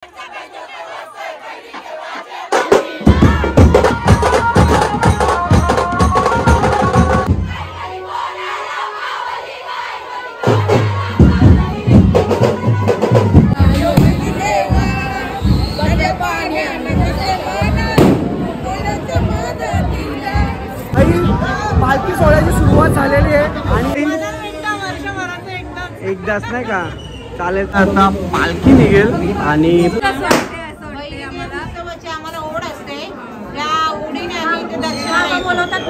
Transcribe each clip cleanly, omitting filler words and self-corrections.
पालखी सोहळ्याची सुरुवात झालेली आहे आणि एकदाच नाही का चालेल. आता पालखी निघेल आणि आम्हाला ओढ असते त्या ओढीने आम्ही इथे दर्शनाला बोलवतात.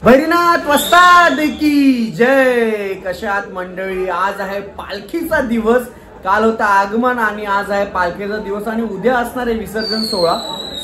भैरीनाथ वस्ताद की जय. कशात मंडळी, आज आहे पालखीचा दिवस. काल होता आगमन आणि आज आहे पालखीचा दिवस आणि उद्या असणार आहे विसर्जन सोहळा.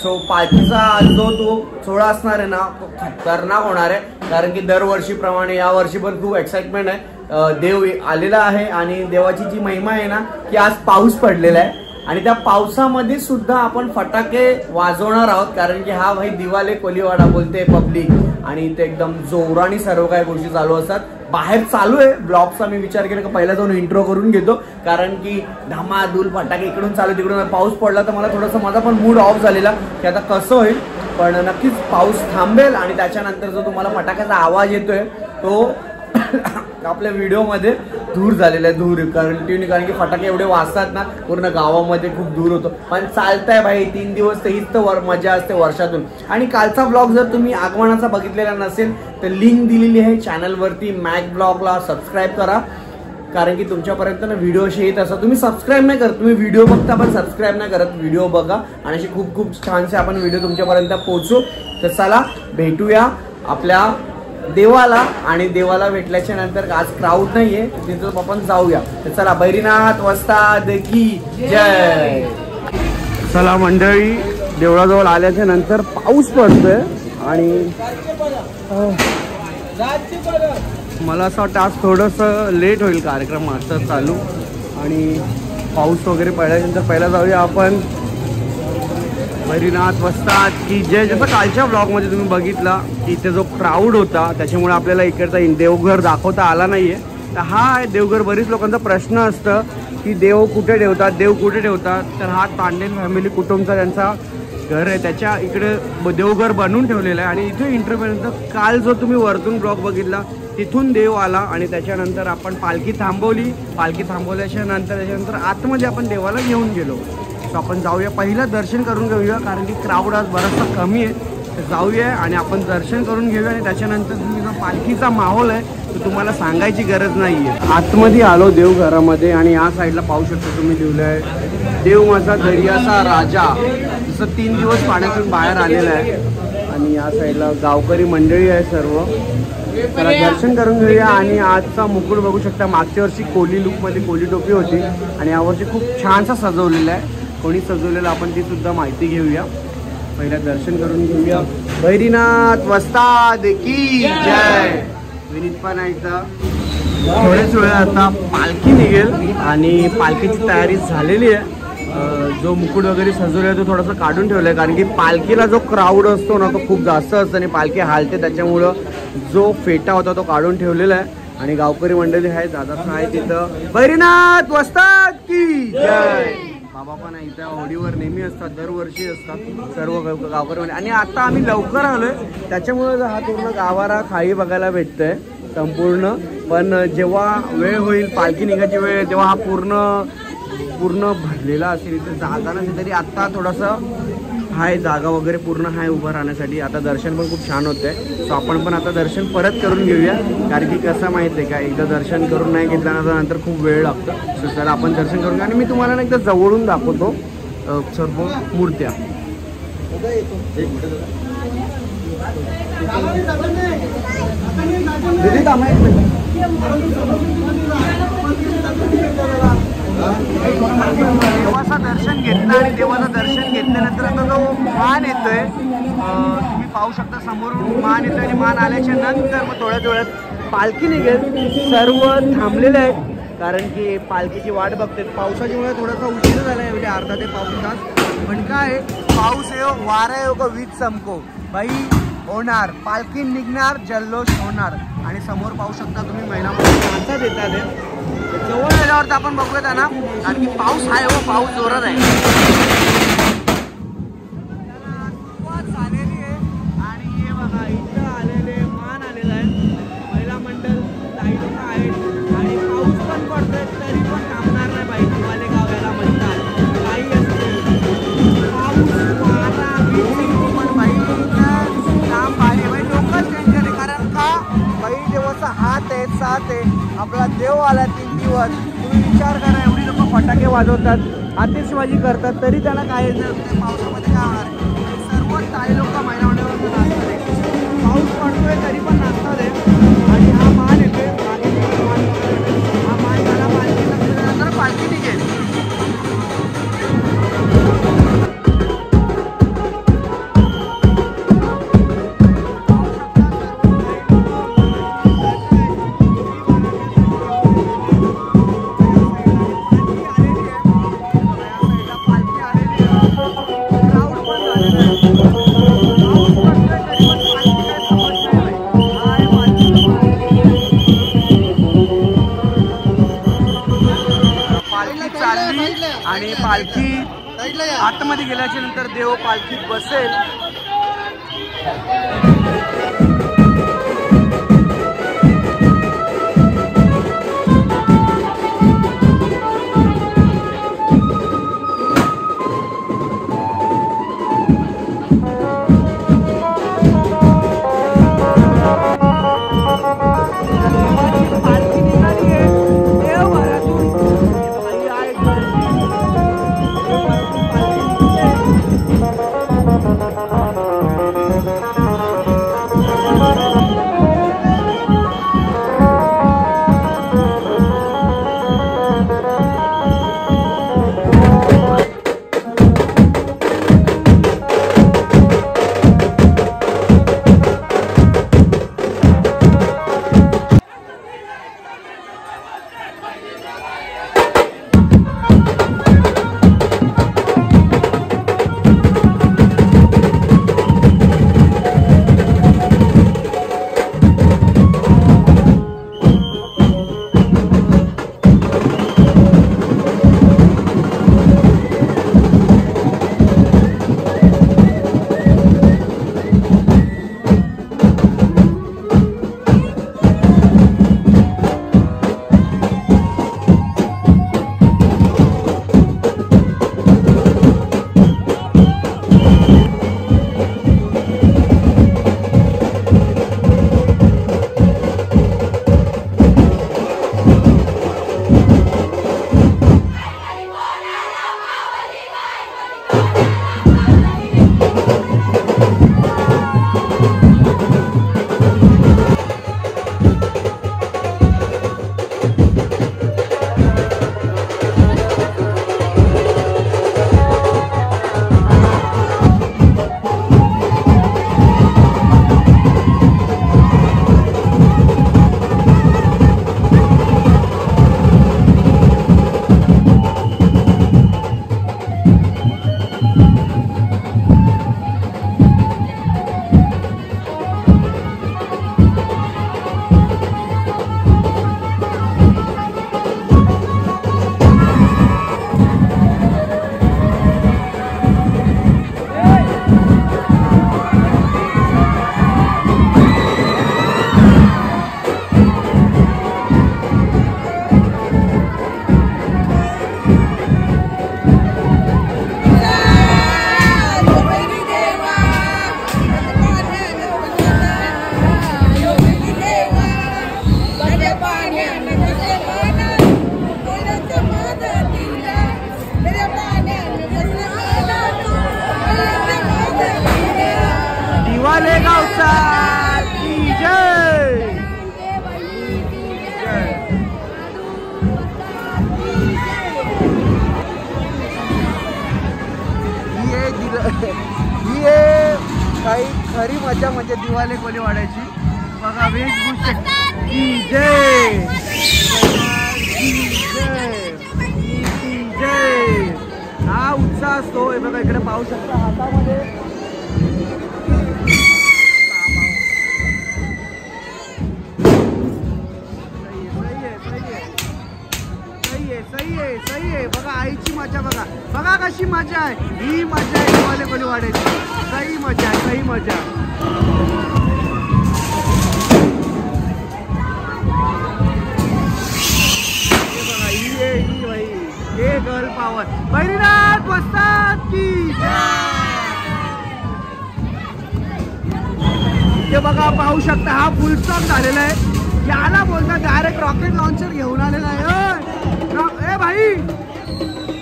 सो पालखीचा जो तो सोहळा असणार आहे ना तो खतरनाक होणार आहे, कारण की दरवर्षीप्रमाणे या वर्षी पण खूप एक्साइटमेंट आहे. देव आलेला आहे आणि देवाची जी महिमा आहे ना की आज पाऊस पडलेला आहे आणि त्या पावसामध्ये सुद्धा आपण फटाके वाजवणार आहोत, कारण की हा भाई दिवाले कोलीवाडा बोलते पब्लिक आणि ते एकदम जोराने सर्व काही गोष्टी चालू असतात. बाहेर चालू आहे ब्लॉगचा. मी विचार केला की पहिला जाऊन इंट्रो करून घेतो, कारण की धमाधूल फटाके इकडून चालू तिकडून. पाऊस पडला तर मला थोडासा माझा पण मूड ऑफ झालेला की आता कसं होईल, पण नक्कीच पाऊस थांबेल आणि त्याच्यानंतर जो तुम्हाला फटाक्याचा आवाज येतोय तो आपल्या व्हिडिओमध्ये धूर झालेला आहे. धूर कंटिन्यू, कारण की फटाके एवढे वाजतात ना पूर्ण गावामध्ये खूप धूर होतो. पण चालतंय भाई, 3 दिवस तर हीच तर मजा असते वर्षातून. आणि कालचा ब्लॉग जर तुम्ही आगमनाचा बघितलेला नसेल तर लिंक दिलेली आहे चॅनलवरती. मॅक ब्लॉगला सबस्क्राईब करा, कारण की तुमच्यापर्यंत ना व्हिडिओ असे येत असतात. तुम्ही सबस्क्राईब नाही करत, तुम्ही व्हिडिओ बघता पण सबस्क्राईब नाही करत. व्हिडिओ बघा आणि असे खूप खूप छानसे आपण व्हिडिओ तुमच्यापर्यंत पोहोचू. तर चला भेटूया आपल्या देवाला, आणि देवाला भेटल्याच्या नंतर आज क्राऊड नाहीये तिथं आपण जाऊया. तर चला, भैरीनाथ वस्ताद की जय. चला मंडळी, देवळाजवळ आल्याच्या नंतर पाऊस पडतोय आणि मला असं वाटतं आज थोडंसं लेट होईल कार्यक्रम आजचा चालू, आणि पाऊस वगैरे पडल्यानंतर पहिला जाऊया आपण भैरीनाथ वस्ताद की जय. जसं कालच्या ब्लॉगमध्ये तुम्ही बघितला की इथे जो क्राऊड होता त्याच्यामुळे आपल्याला इकडचा देवघर दाखवता आला नाहीये. तर हा आहे देवघर. बरीच लोकांचा प्रश्न असतं की देव कुठे ठेवतात, देव कुठे ठेवतात. तर हा तांडेल फॅमिली कुटुंबचा त्यांचा घर आहे, त्याच्या इकडे देवघर बनवून ठेवलेलं आहे. आणि इथे इंटरपर्यंत काल जो तुम्ही वरतून ब्लॉग बघितला तिथून देव आला आणि त्याच्यानंतर आपण पालखी थांबवली. पालखी थांबवल्याच्या नंतर आतमध्ये आपण देवाला घेऊन गेलो. सो आपण जाऊया, पहिलं दर्शन करून घेऊया, कारण की क्राऊड आज बराचसा कमी आहे. तर जाऊया आणि आपण दर्शन करून घेऊया आणि त्याच्यानंतर तुम्ही जो पालखीचा माहोल आहे तो तुम्हाला सांगायची गरज नाही आहे. आतमध्ये आलो देवघरामध्ये आणि या साईडला पाहू शकतो तुम्ही लिहिलं आहे देव माझा दर्याचा राजा. जसं 3 दिवस पाण्यातून बाहेर आलेला आहे आणि या साईडला गावकरी मंडळी आहे सर्व. त्याला दर्शन करून घेऊया. आणि आजचा मुकुट बघू शकता, मागच्या वर्षी कोली लुकमध्ये कोली टोपी होती आणि यावर्षी खूप छानसा सजवलेला आहे. कोणी सजवलेलं आपण ती सुद्धा माहिती घेऊया. पहिला दर्शन करून घेऊया. भैरीनाथ वस्ताद की जय. विनीत पण आहे इथं. थोड्याच वेळा आता पालखी निघेल आणि पालखीची तयारी झालेली आहे. जो मुकुट वगैरे सजवला आहे तो थोडासा काढून ठेवला आहे, कारण की पालखीला जो क्राऊड असतो ना तो खूप जास्त असतो आणि पालखी हालते, त्याच्यामुळं जो फेटा होता तो काढून ठेवलेला आहे. आणि गावकरी मंडळी आहे, दादाचं आहे तिथं. भैरीनाथ वस्ताद की जय. बाबा पण आहे इथं. होडीवर नेहमी असतात, दरवर्षी असतात सर्व गावकरी मंडळी. आणि आता आम्ही लवकर आलोय त्याच्यामुळे हा पूर्ण गावाला खाई बघायला भेटतंय संपूर्ण. पण जेव्हा वेळ होईल, पालखी निघायची वेळ, तेव्हा हा पूर्ण भरलेला असेल. इथे जागा नसेल तरी आत्ता थोडंसं आहे, जागा वगैरे पूर्ण आहे उभं राहण्यासाठी. आता दर्शन पण खूप छान होतंय. सो आपण पण आता दर्शन परत करून घेऊया, कारण की कसं माहिती आहे का, एकदा दर्शन करून नाही घेतल्यानंतर नंतर खूप वेळ लागतो. सो चला आपण दर्शन करून घेऊ आणि मी तुम्हाला एकदा जवळून दाखवतो सर्व मूर्त्या. देवाचं दर्शन घेतलं आणि देवाचं दर्शन घेतल्यानंतर आता जो मान येतोय तुम्ही पाहू शकता समोरून मान येतोय आणि मान आल्याच्या नंतर मग थोड्याच वेळात पालखी निघेल. सर्व थांबलेले आहेत कारण की पालखीची वाट बघते. पावसाच्यामुळे थोडासा उशीर झाला आहे म्हणजे अर्धा ते पाऊण तास. पण काय पाऊस येऊ वारा येऊ का वीज चमको बाई होणार, पालखी निघणार, जल्लोष होणार. आणि समोर पाहू शकता तुम्ही महिलांमध्ये माणसात येतात. जवळ गेल्यावर आपण बघूयात ना कारण की पाऊस आहे हो, पाऊस जोरात आहे. सुरुवात झालेली आहे आणि हे बघा इथं आलेले मान आलेला आहे. महिला मंडळ साईडला आहेत आणि पाऊस पण पडतोय तरी पण थांबणार नाही बाई. तुम्हाला गाव याला म्हणतात काही असते पाऊस वारा वीज पण बाई काम आहे बाई. लोकच टेन्शन आहे कारण का बाई देवाचा हात आहे, साथ आहे. आपला देव आला 3 दिवस. तुम्ही विचार करा एवढी लोक फटाके वाजवतात, आतिषबाजी करतात तरी त्यांना काय पावसामध्ये काय होणार आहे. सर्व काही लोक महिला मंडळावर नाचतात आहे. पाऊस पडतोय तरी पण नाचतात आहे. आणि हा मान येतोय हा मान झाला पालखी नंतर पालखी निघेल. आणि पालखी आतमध्ये गेल्याच्या नंतर देव पालखीत बसेल. काही खरी मजा म्हणजे दिवाळी कोलीवाड्याची. बघा वेशभूषा की जय, की जय. हा उत्साह असतो. हे बघा इकडे पाहू शकता हातामध्ये सही आहे. बघा आईची मजा बघा. बघा कशी मजा आहे. ही मजा आहे दिवाळी कोलीवाड्याची. सही मजा आहे, सही मजा. बघा ही बाई हे गर्ल पॉवर. बैरीनाथ वस्ताद की हे बघा पाहू शकता. हा फुल स्टॉप झालेला आहे. याला बोलतात डायरेक्ट रॉकेट लॉन्चर घेऊन आलेला आहे. ए भाई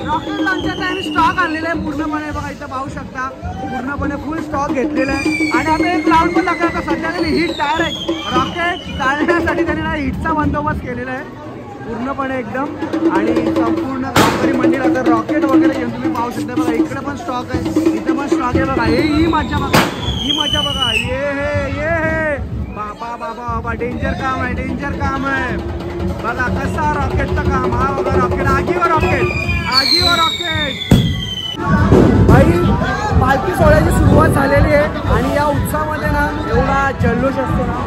रॉकेट लॉन्चरचा आणि स्टॉक आणलेला आहे पूर्णपणे. बघा इथं पाहू शकता पूर्णपणे फुल स्टॉक घेतलेला आहे. आणि आता एक क्लाउड पण दाखवला. सध्या त्यांनी हिट डायरेक्ट रॉकेट चालण्यासाठी त्यांनी ना हिटचा बंदोबस्त केलेला आहे पूर्णपणे एकदम. आणि संपूर्ण गावकरी मंडळी आता रॉकेट वगैरे घेऊन तुम्ही पाहू शकता. बघा इकडे पण स्टॉक आहे, इथं पण स्टॉक आहे. बघा ही मजा बघा, ही मजा बघा. ये हे बाबा बाबा बाबा डेंजर काम आहे, डेंजर काम आहे. बघा कसा रॉकेटचं काम. हा बघा रॉकेट आगीवर रॉकेट, आगीवर रॉकेट. भाई पालखी सोहळ्याची सुरुवात झालेली आहे आणि या उत्सवामध्ये ना एवढा जल्लोष असतो ना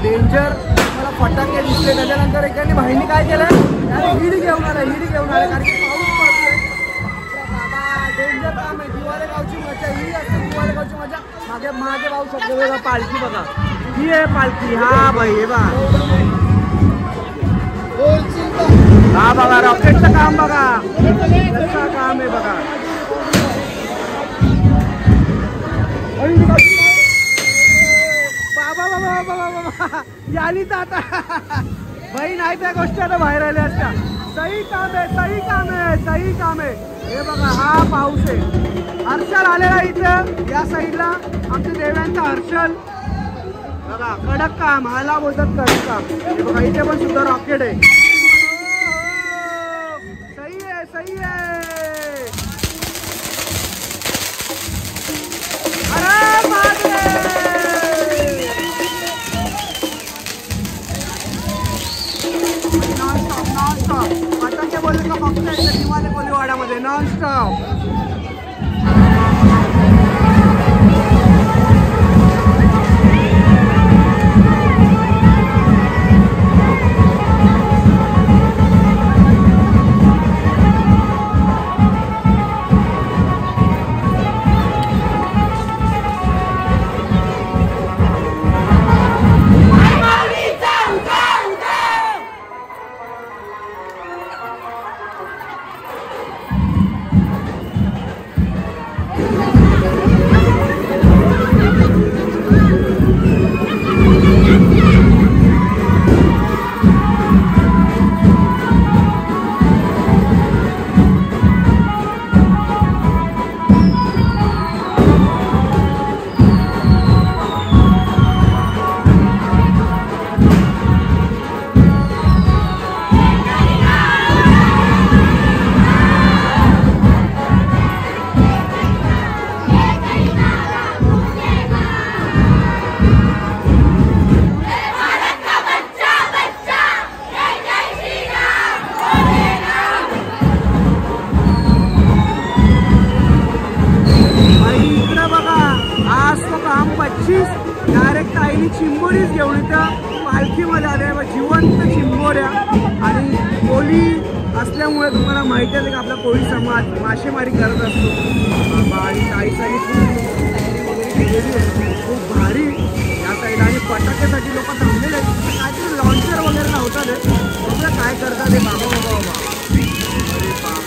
डेंजर. मला फटाके दिसले. त्याच्यानंतर एकाने भाईंनी काय केलं, हिड घेऊन आलं, हिड घेऊन आलं कारण की पाऊस पडतोय. बाबा डेंजर काम आहे. दिवाळी गावची मजा ही असते, दिवाळी गावची मजा. मागे मागे पाहू शकतो बघा पालखी बघा. ही आहे पालखी. हा भाई हे बघा, हा बघा रॉकेटचं काम बघा कसं काम आहे बघा. बाबा बाबा बाबा बाबा यालीच आता भाई नाही त्या गोष्टी आता बाहेर आल्या असत्या. सही काम आहे, सही काम आहे, सही काम आहे. हे बघा हा पाऊस आहे. हर्षल आलेला इथं या साईडला आमच्या देव्यांचा हर्षल. बघा कडक काम, हाला बोलतात कडक काम. हे बघा इथे पण सुद्धा रॉकेट आहे. सही आहे, सही आहे. अरे नॉनस्टॉप नॉनस्टॉप फटाके बोलले का फक्त दिवाळी कोलीवाड्यामध्ये नॉनस्टॉप. डायरेक्ट आईने चिंबोरीच घेऊन इथं पालखीमध्ये आल्या जिवंत चिंबोऱ्या. आणि कोळी असल्यामुळे तुम्हाला माहिती आहे का आपला कोळी समाज मासेमारी करत असतो. बाबा आणि ताईसाठी खूप केलेली आहे, खूप भारी या साईड. आणि फटाक्यासाठी लोक थांबलेले आहेत. काहीतरी लॉन्चर वगैरे नव्हतं ते बघा काय करतात ते. बाबा बाबा बाबा अरे बाप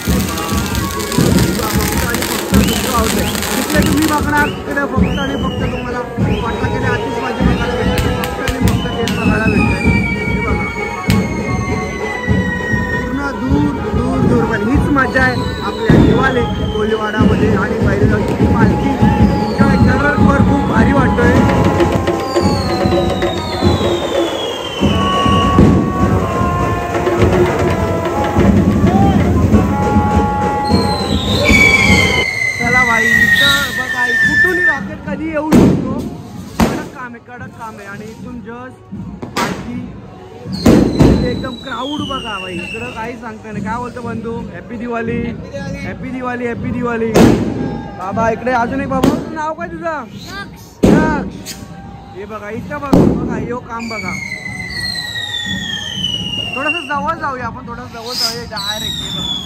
तिथले तुम्ही बघणार तिकडे फक्त आणि फक्त तुम्हाला फटाक्याने आतिषबाजी बघायला भेटते. फक्त आणि फक्त तेच बघायला भेटते. हे बघा पूर्ण दूर दूर दूर पण हीच मजा आहे आपल्या दिवाळी कोलीवाडामध्ये. आणि बैलगावची पालखी एन्जॉय खूप भारी वाटतोय. चला भाई इथं बघा कुठूनही रॉकेट कधी येऊ शकतो. सांगतो, कडक काम आहे. आणि इथून जस्ट पालखी एकदम क्राऊड बघा भाई, इकडं काही सांगता नाही. काय बोलतो बंधू? Happy Diwali, happy Diwali, happy Diwali. बाबा इकडे अजून एक. बाबा नाव काय तुझं? हे बघा इथं बघा यो काम बघा. थोडस जवळ जाऊया आपण, थोडस जवळ जाऊया डायरेक्ट. हे बघा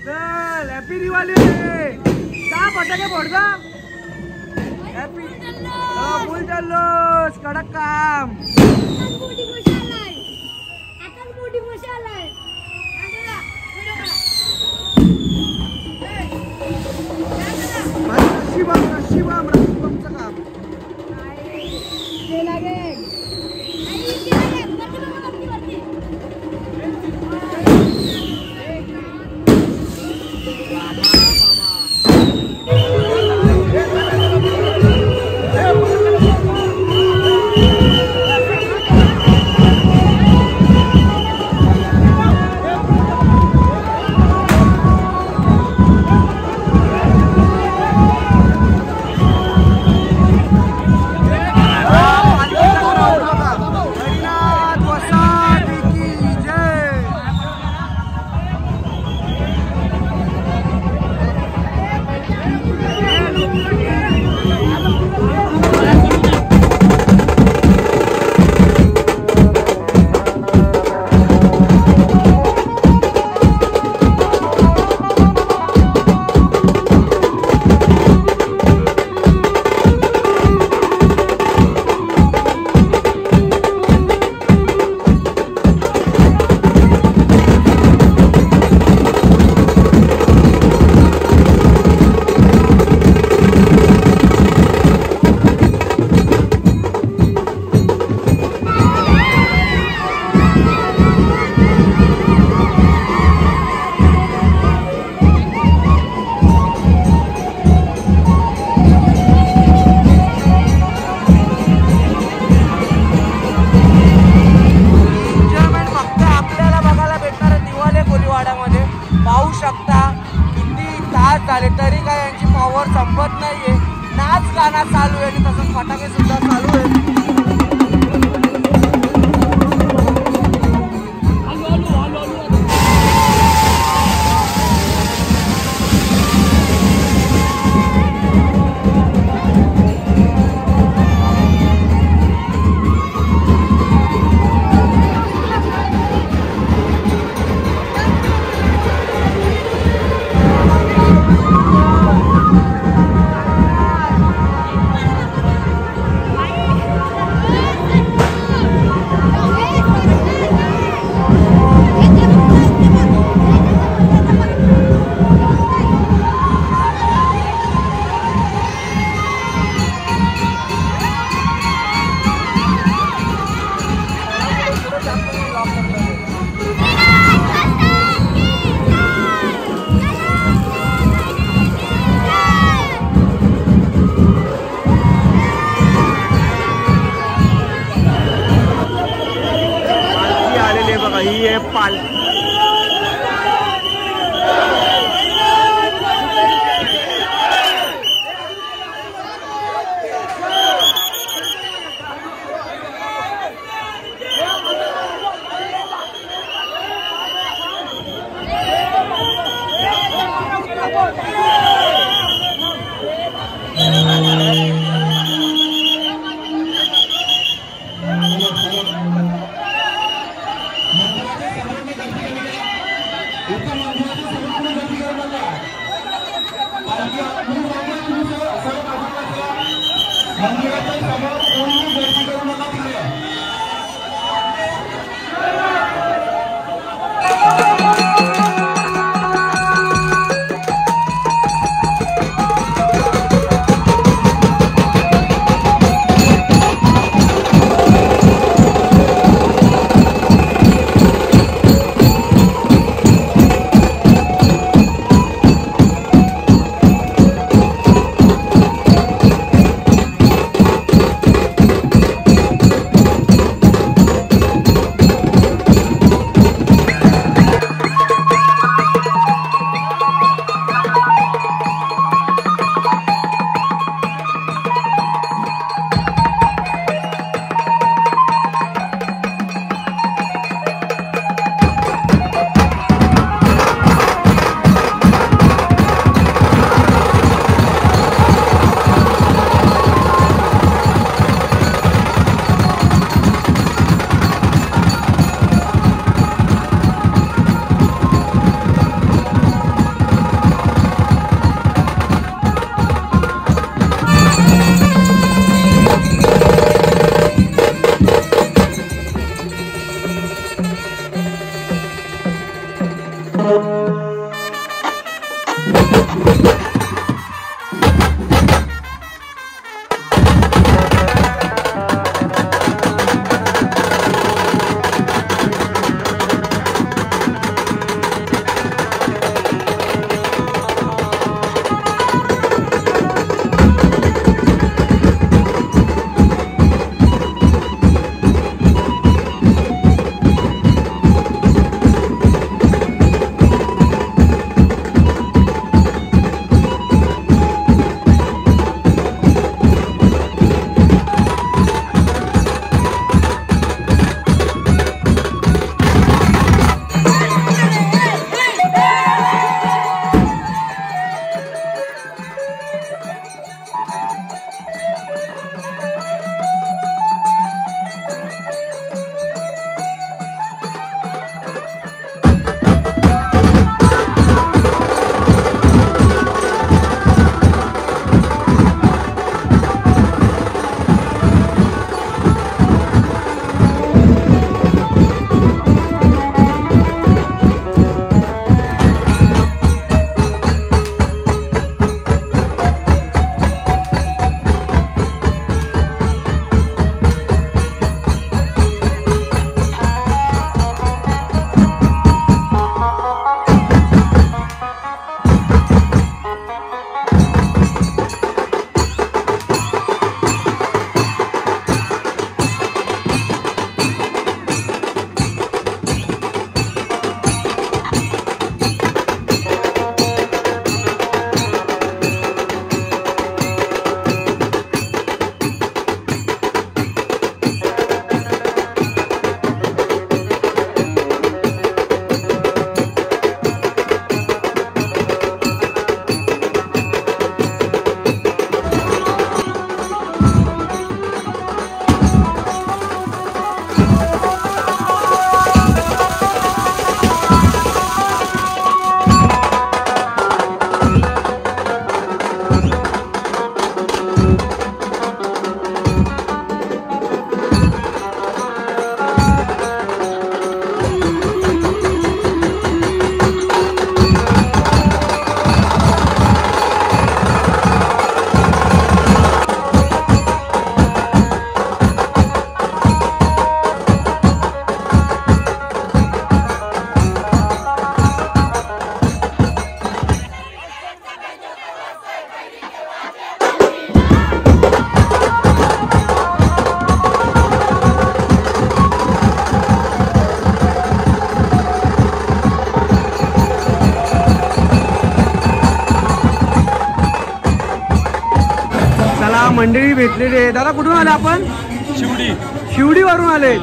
चल हॅपी दिवाळी. का फटाके फोडता? हॅपी फुल चाललोस. कडक काम. शिवम रक्षिबमचं काम. तरी काय यांची पॉवर संपत नाहीये. नाच गाणं चालू आहे आणि तसंच फटाके सुद्धा चालू आहेत. ही आहे पालखी. मंडळी भेटलेली आहे. दादा कुठून आले आपण? शिवडीवरून आले.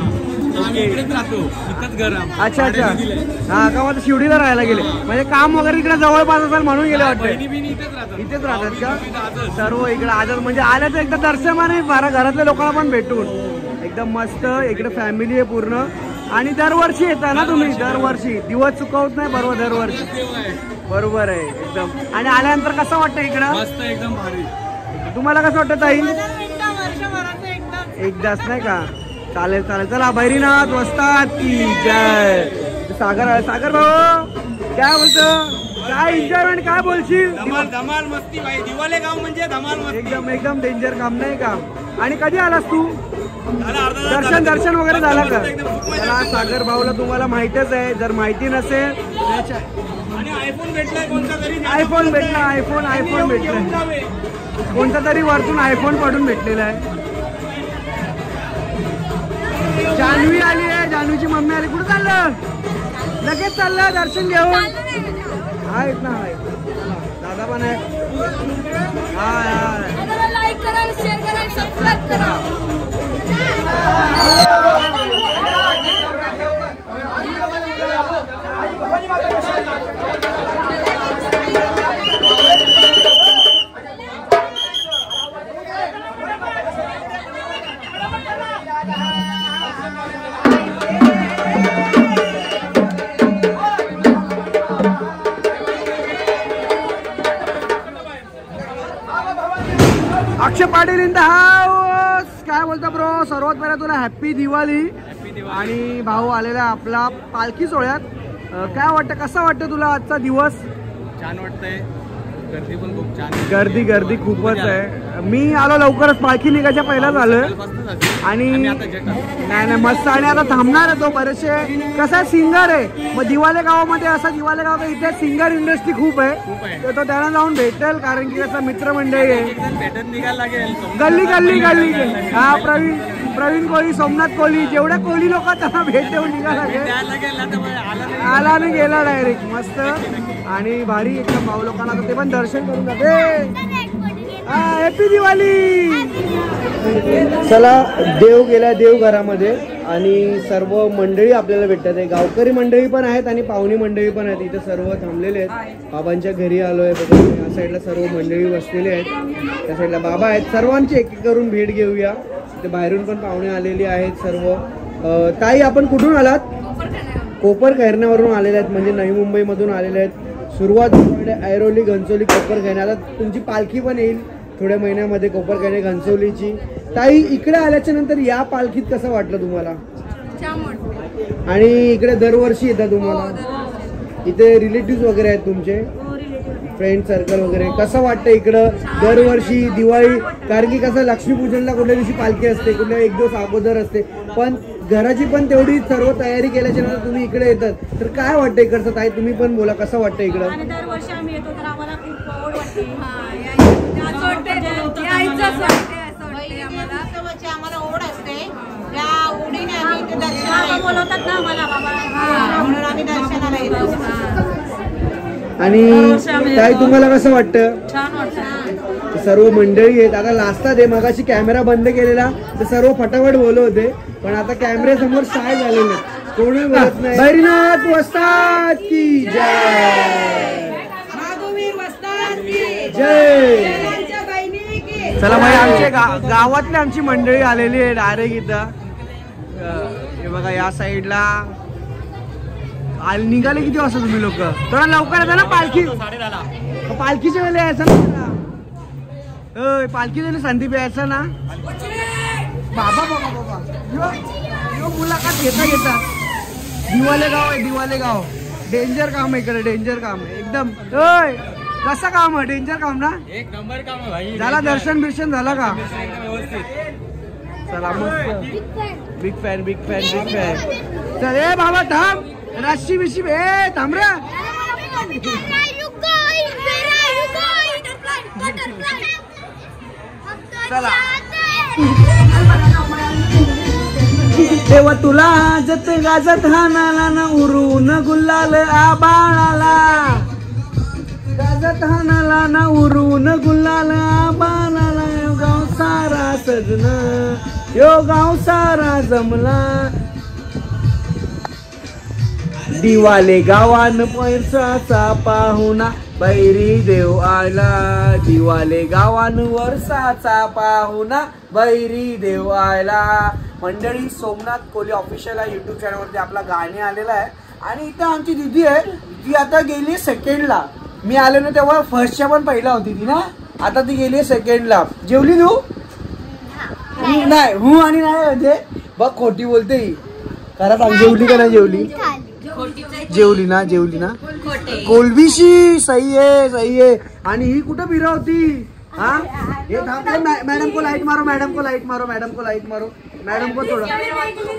अच्छा अच्छा. हा का, मग शिवडीला राहायला गेले म्हणजे काम वगैरे इकडे जवळपास असेल म्हणून गेले वाटतं. इथेच राहतात का सर्व? इकडे आजच म्हणजे आले तर एकदा दर्शनाने बारा घरातल्या लोकांना पण भेटून एकदम मस्त. इकडे फॅमिली आहे पूर्ण आणि दरवर्षी येतात ना तुम्ही? दरवर्षी दिवस चुकवत नाही बरोबर? दरवर्षी बरोबर आहे एकदम. आणि आल्यानंतर कसं वाटतं इकडं? मस्त एकदम भारी. तुम्हाला कसं वाटतं ताई? एकदाच नाही का? चालेल चालेल. चला भैरीनाथ वस्ताद की जय. सागर भाऊ काय बोलतो? काय एन्जॉयमेंट काय बोलशील? धमाल धमाल मस्ती भाई. दिवाले गाव म्हणजे धमाल मस्ती. एकदम एकदम डेंजर काम नाही का? आणि कधी आलास तू? दर्शन वगैरे झालं का? चला सागर भाऊला तुम्हाला माहितच आहे. जर माहिती नसेल आयफोन भेटलाय कोणता तरी. आयफोन भेटलाय कोणता तरी वरतून आयफोन पडून भेटलेला आहे. जान्हवी आली आहे. जान्हवीची मम्मी आली. कुठं चाललं? लगेच चाललं दर्शन घेऊन? आहेत ना दादा पण आहे. लाईक करा, शेअर करा, सबस्क्राईब करा. अक्षय पाटील इन द हाऊस. काय बोलता ब्रो? सर्वात पहिला तुला हॅपी दिवाळी. आणि भाऊ आलेला आपला पालखी सोहळ्यात. काय वाटतं? कसा वाटतं तुला आजचा दिवस? छान वाटतंय. गर्दी पण खूप छान. गर्दी खूपच आहे. मी आलो लवकरच, पालखी निघायच्या पहिलाच आलोय. आणि नाही मस्त. आणि आता थांबणार आहे तो बरेचसे. कसा सिंगर आहे मग दिवाले गावामध्ये. असा दिवाले गाव इथे सिंगर इंडस्ट्री खूप आहे. तर तो त्यांना जाऊन भेटेल कारण की कसं मित्रमंडळी आहे. भेटत निघायला लागेल. गल्ली हा प्रवीण कोहली, सोमनाथ कोहली, जेवढ्या कोहली लोक त्यांना भेट देऊन निघायला लागेल. आला नाही गेला डायरेक्ट. मस्त आणि भारी एकदम भाऊ लोकांना ते पण दर्शन करून जाते. हॅपी दिवाळी. चला देव गेला देवघरामध्ये आणि सर्व मंडळी आपल्याला भेटतात आहे. गावकरी मंडळी पण आहेत आणि पाहुणी मंडळी पण आहेत. इथे सर्व थांबलेले आहेत. बाबांच्या घरी आलोय. या साईडला सर्व मंडळी बसलेली आहेत. त्या साईडला बाबा आहेत. सर्वांची एक एक करून भेट घेऊया. ते बाहेरून पण पाहुणे आलेली आहेत सर्व. ताई आपण कुठून आलात? कोपरखैरण्यावरून आलेले आहेत म्हणजे नवी मुंबईमधून आलेले आहेत. सुरुवात ऐरोली घनसोली कोपरखैरणे. आता तुमची पालखी पण येईल थोड्या महिन्यामध्ये कोपरखैरणे घनसोलीची. ताई इकडे आल्याच्या नंतर या पालखीत कसं वाटलं तुम्हाला? आणि इकडे दरवर्षी येतात तुम्हाला? इथे रिलेटिव्ह वगैरे आहेत तुमचे? फ्रेंड सर्कल वगैरे कसं वाटतं इकडं दरवर्षी दिवाळी? कारण की कसं लक्ष्मीपूजनला कुठल्या दिवशी पालखी असते, कुठल्या एक दिवस अगोदर असते. पण घराची पण तेवढी सर्व तयारी केल्याच्या नंतर तुम्ही इकडे येतात तर काय वाटतं इकडचं? ताई तुम्ही पण बोला कसं वाटतं इकडं? दरवर्षी आम्ही येतो तर आम्हाला खूप आवड वाटते. आम्हाला ओढ असते. त्या ओढीने आम्ही इथे दर्शनाला बोलवतात ना आम्हाला बाबा, म्हणून आम्ही दर्शनाला येतो. आणि ताई तुम्हाला कसं वाटतं? छान वाटतं. सर्व मंडळी आहेत. आता लास्टात आहे. मगाशी कॅमेरा बंद केलेला तर सर्व फटाफट बोलत होते पण आता कॅमेऱ्या समोर शाय झालेले कोणी बोलत नाही. भैरीनाथ वस्ताद की जय. जय. चला भाई आमच्या गावातली आमची मंडळी आलेली आहे डायरेक्ट इथं. हे बघा या साईडला निघाले किती वाजता तुम्ही लोक? थोडा लवकर येता ना पालखी? पालखीच्या वेळेला यायचं ना. पालखी वेळेला संदीप यायचं ना. बाबा बाबा बाबा यो मुलाखत घेता दिवाले गाव आहे. दिवाले गाव डेंजर काम आहे इकडे. डेंजर काम आहे एकदम. कसं काम आहे? डेंजर काम ना. एक नंबर काम आहे भाई. झाला दर्शन बिर्शन झाला का? चला मस्त. Big fan. चल ए बाबा थांब. रस्सी बिशी थांब रे. चला देवा तुला जत गाजत हानाला न उरून गुलाल आबाळाला. गाजत हानाला न उरून गुलाल आबाळाला. गावसा सजना यो गाव सारा जमला दिवाले गावान पैसाचा पाहुणा बैरी देव आला दिवाले गावान वर्षाचा पाहुणा बैरी देव आला. मंडळी सोमनाथ कोली ऑफिशियल युट्यूब चॅनलवरती आपला गाणे आलेला आहे आणि इथं आमची दिदी आहे ती आता गेली सेकंडला. मी आलो ना तेव्हा फर्स्टच्या पण पहिला होती ती ना आता ती गेली सेकंडला. जेवली तू? नाही हू आणि नाही म्हणजे बघ खोटी बोलते ही. खरं सांग जेवली का नाही जेवली? जेवली ना जेवली ना कोलबीशी. सही आहे. आणि ही कुठं फिरवती? हाँ ये मैडम को लाइट मारो मैडम को लाइट मारो मैडम को लाइट मारो मैडम को थोड़ा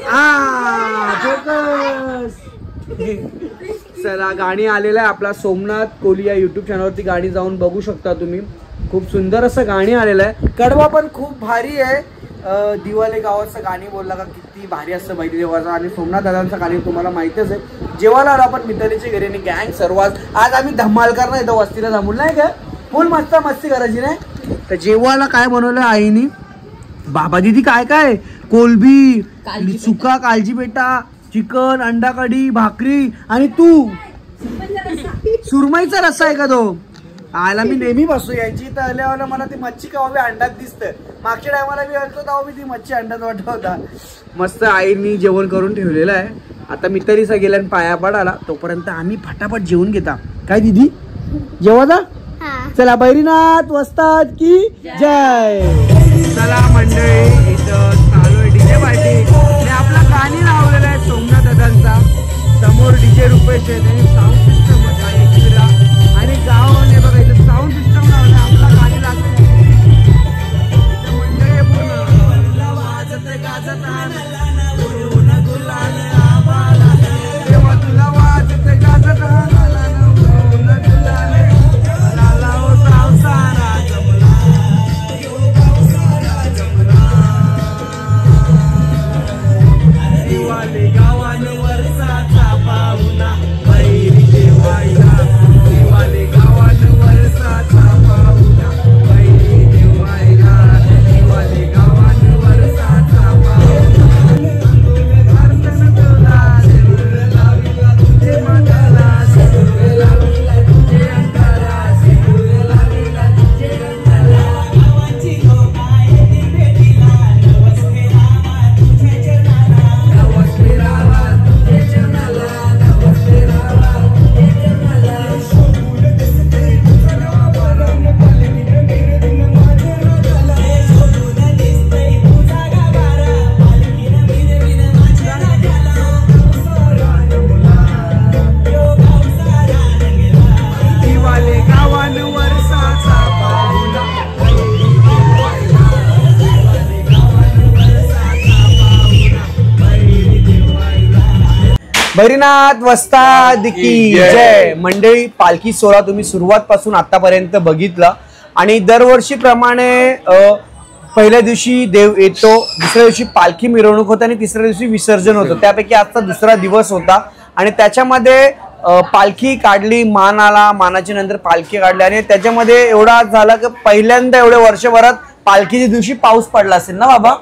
हाँ फोकस. चला गाणी आलेलं आहे आपला सोमनाथ कोली या युट्यूब चॅनलवरती गाणी जाऊन बघू शकता तुम्ही. खूप सुंदर असं गाणी आलेलं आहे. कडवा पण खूप भारी आहे. दिवाले गावाचं गाणी बोलला का किती भारी असतं बैरी देवाचं. आणि सोमनाथ दादांचं गाणी तुम्हाला माहितीच आहे. जेवायला आलो आपण मितालीच्या घरी आणि गँग सर्व आज आम्ही धमाल करणार येतो वस्तीला जमून नाही का फुल मस्त मस्ती करायची नाही. तर जेवायला काय बनवलं आईनी? बाबा दिदी काय काय कोलबी सुका काळजी बेटा चिकन अंडा कढी भाकरी आणि तू सुरमईचा रस्सा आहे का तो? आला मी नेहमी बसतो यायची तर आल्यावर मला ती मच्छी कवा अंड्यात दिसतं. मागच्या टायमाला मी आलतो तेव्हा मी ती मच्छी अंड्यात वाटत होता. मस्त आईनी जेवण करून ठेवलेलं आहे. आता मितालीचा गेल्या पाया पडाला तोपर्यंत आम्ही फटाफट जेवून घेता. काय दिदी जेवायचा? चला बैरीनाथ वस्ताद की जय. चला मंडळी इथं चालू आहे डीजे पार्टी आणि आपला गाणी लावलेला आहे सोमनाथ दादांचा. समोर डीजे रुपेश आहे त्यांनी साऊंड सिस्टम आणि गावाने बघा इथं साऊंड सिस्टम लावलं आपला गाणी लागते मंडळी पूर्ण वाजत गाजत तेव्हा तुला वाजत गाजत बैरीनाथ वस्ताद की जय. मंडळी पालखी सोहळा तुम्ही सुरुवात पासून आतापर्यंत बघितला आणि दरवर्षीप्रमाणे पहिल्या दिवशी देव येतो, दुसऱ्या दिवशी पालखी मिरवणूक होते आणि तिसऱ्या दिवशी विसर्जन होतं. त्यापैकी आजचा दुसरा दिवस होता आणि त्याच्यामध्ये पालखी काढली, मान आला, मानाच्या नंतर पालखी काढली आणि त्याच्यामध्ये एवढा झाला की पहिल्यांदा एवढ्या वर्षभरात पालखीच्या दिवशी पाऊस पडला असेल ना बाबा?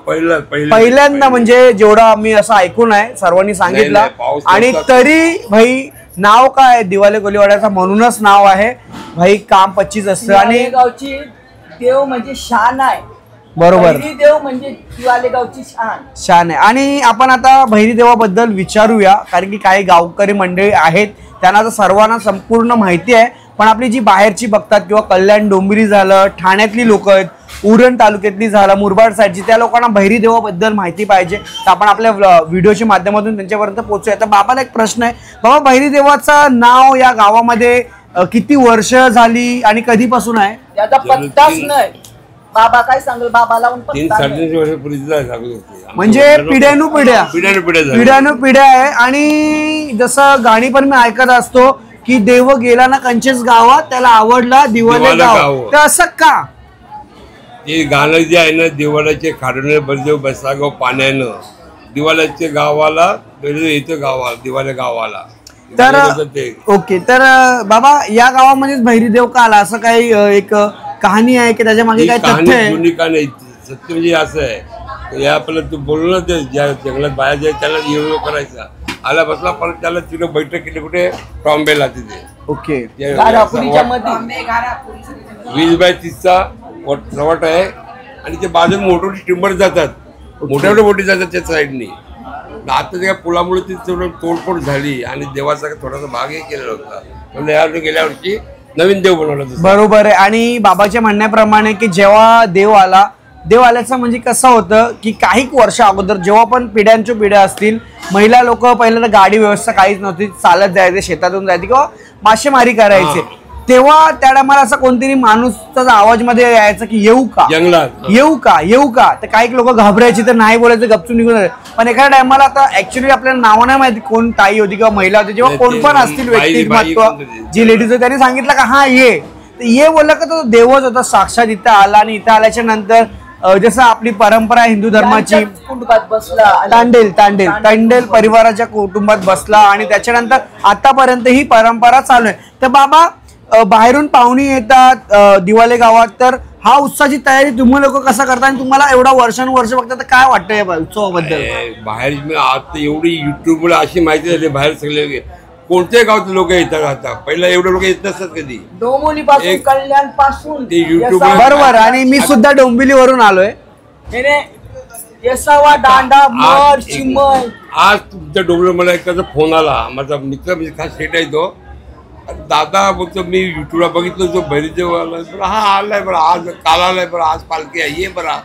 पहिल्यांदा म्हणजे जेवढा मी असं ऐकून आहे सर्वांनी सांगितलं. आणि तरी भाई नाव काय दिवाले कोलीवाड्याचा म्हणूनच नाव आहे भाई. काम 25 असतं आणि गावची देव म्हणजे शान आहे. बरोबर देव म्हणजे दिवाले गावची शान आहे. आणि आपण आता भैरी देवाबद्दल विचारूया कारण की काही गावकरी मंडळी आहेत त्यांना तर सर्वांना संपूर्ण माहिती आहे. पण आपली जी बाहेरची बघतात किंवा कल्याण डोंबिवली झालं, ठाण्यातली लोक आहेत, उरण तालुक्यातली झालं, मुरबाड साईडची, त्या लोकांना भैरी देवाबद्दल माहिती पाहिजे तर आपण आपल्या व्हिडिओच्या माध्यमातून त्यांच्यापर्यंत पोहोचूया. तर बाबाला एक प्रश्न आहे बाबा, भैरी देवाचं नाव या गावामध्ये किती वर्ष झाली आणि कधीपासून आहे? याचा पत्ताच नाही. बाबा काय सांगेल? बाबा लावून म्हणजे पिढ्यानुपिढ्या आहे. आणि जसं गाणी पण मी ऐकत असतो की देव गेला ना कंचेस गावात त्याला आवडला दिवाले गाव, तर असं का? ते गाणं जे आहे ना, दिवाळाचे खाडणे बलदेव बसागाव पाण्यानं दिवाळाच्या गावाला येतं गावाला दिवाळ्या गावाला. तर ओके, तर बाबा या गावामध्येच भैरी देव का आला असं काही एक कहाणी आहे की त्याच्या मागे काही तथ्य आहे? जुनी का नाही सत्य म्हणजे असं आहे या आपल्याला तू बोललो ना ते ज्या जंगलात बाहेर जाय त्याला येऊ करायचा आला बसला परत त्याला तिथे बैठक केली कुठे टॉम्बेला तिथे ओके. गारापुरीच्या मध्ये 20x30चा रवट आहे आणि ते बाजून मोठमोठी टिंबर जातात मोठ्या मोठी जातात त्या साईडनी आता त्या पुलामुळे ती थोडं तोडफोड झाली आणि देवाचा थोडासा भागही केलेला होता म्हणजे या गेल्या वर्षी नवीन देव बनवला होता. बरोबर आहे. आणि बाबाच्या म्हणण्याप्रमाणे की जेव्हा देव आल्याचं म्हणजे कसं होतं की काही वर्ष अगोदर जेव्हा पण पिढ्यांच्या पिढ्या असतील महिला लोक पहिल्यांदा गाडी व्यवस्था काहीच नव्हती चालत जायचे शेतातून जायचे किंवा मासेमारी करायचे तेव्हा त्या टायमाला असा कोणतरी माणूसचा आवाज मध्ये यायचा की येऊ का जंगलात येऊ का तर काही लोक घाबरायची तर नाही बोलायचं गपचून निघून जायचे. पण एखाद्या टायमाला आता ऍक्च्युली आपल्याला नाव नाही माहिती कोण ताई होती किंवा महिला होती जेव्हा कोण पण असतील व्यक्तिमत्व जी लेडीज होती त्यांनी सांगितलं का हा ये बोललं का तो देवच होता साक्षात इथं आला आणि इथं आल्याच्या नंतर जसं आपली परंपरा हिंदू धर्माची कुटुंबात बसला तांडेल परिवाराच्या कुटुंबात बसला आणि त्याच्यानंतर आतापर्यंत ही परंपरा चालू आहे. तर बाबा बाहेरून पाहुणी येतात दिवाले गावात तर हा उत्सवाची तयारी तुम्ही लोक कसं करता आणि तुम्हाला एवढा वर्षानुवर्ष बघता तर काय वाटतं या उत्सवाबद्दल? बाहेर आता एवढी युट्यूबला अशी माहिती झाली बाहेर सगळे कोणत्याही गावचे लोक येतात आता पहिला एवढे लोक येत नसतात कधी डोंबिवली पासून कल्याण पासून ते YouTube बरोबर. आणि मी सुद्धा डोंबिवलीवरून आलोय. येसावा दांडा मर चिमण आज तुमच्या डोंबिवली मला एकाचा फोन आला माझा मित्र म्हणजे खास सेट आहे तो दादा बोलतो मी युट्यूबला बघितलं तो भैरीदेव हा आलाय बरं आज काल आलाय बरं आज पालखी आहे ये बरा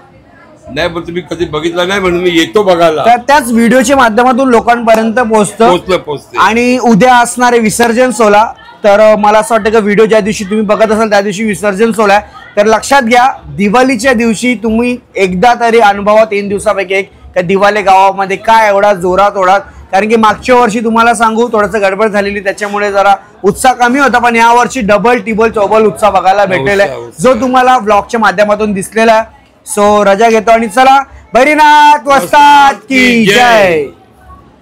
नाही बोलतो मी कधी बघितलं नाही म्हणून मी येतो बघायला. तर त्याच व्हिडिओच्या माध्यमातून लोकांपर्यंत पोहोचतं आणि उद्या असणारे विसर्जन सोहळा तर मला असं वाटतं की व्हिडिओ ज्या दिवशी तुम्ही बघत असाल त्या दिवशी विसर्जन सोहळा आहे. तर लक्षात घ्या दिवाळीच्या दिवशी तुम्ही एकदा तरी अनुभवा 3 दिवसापैकी एक त्या दिवाले गावामध्ये काय एवढा जोरात ओढात कारण की मागच्या वर्षी तुम्हाला सांगू थोडंसं गडबड झालेली त्याच्यामुळे जरा उत्साह कमी होता पण या वर्षी डबल टिबल चौबल उत्साह बघायला भेटलेला आहे जो तुम्हाला ब्लॉगच्या माध्यमातून दिसलेला आहे. सो रजा घेतो आणि चला भैरीनाथ वस्ताद की जय.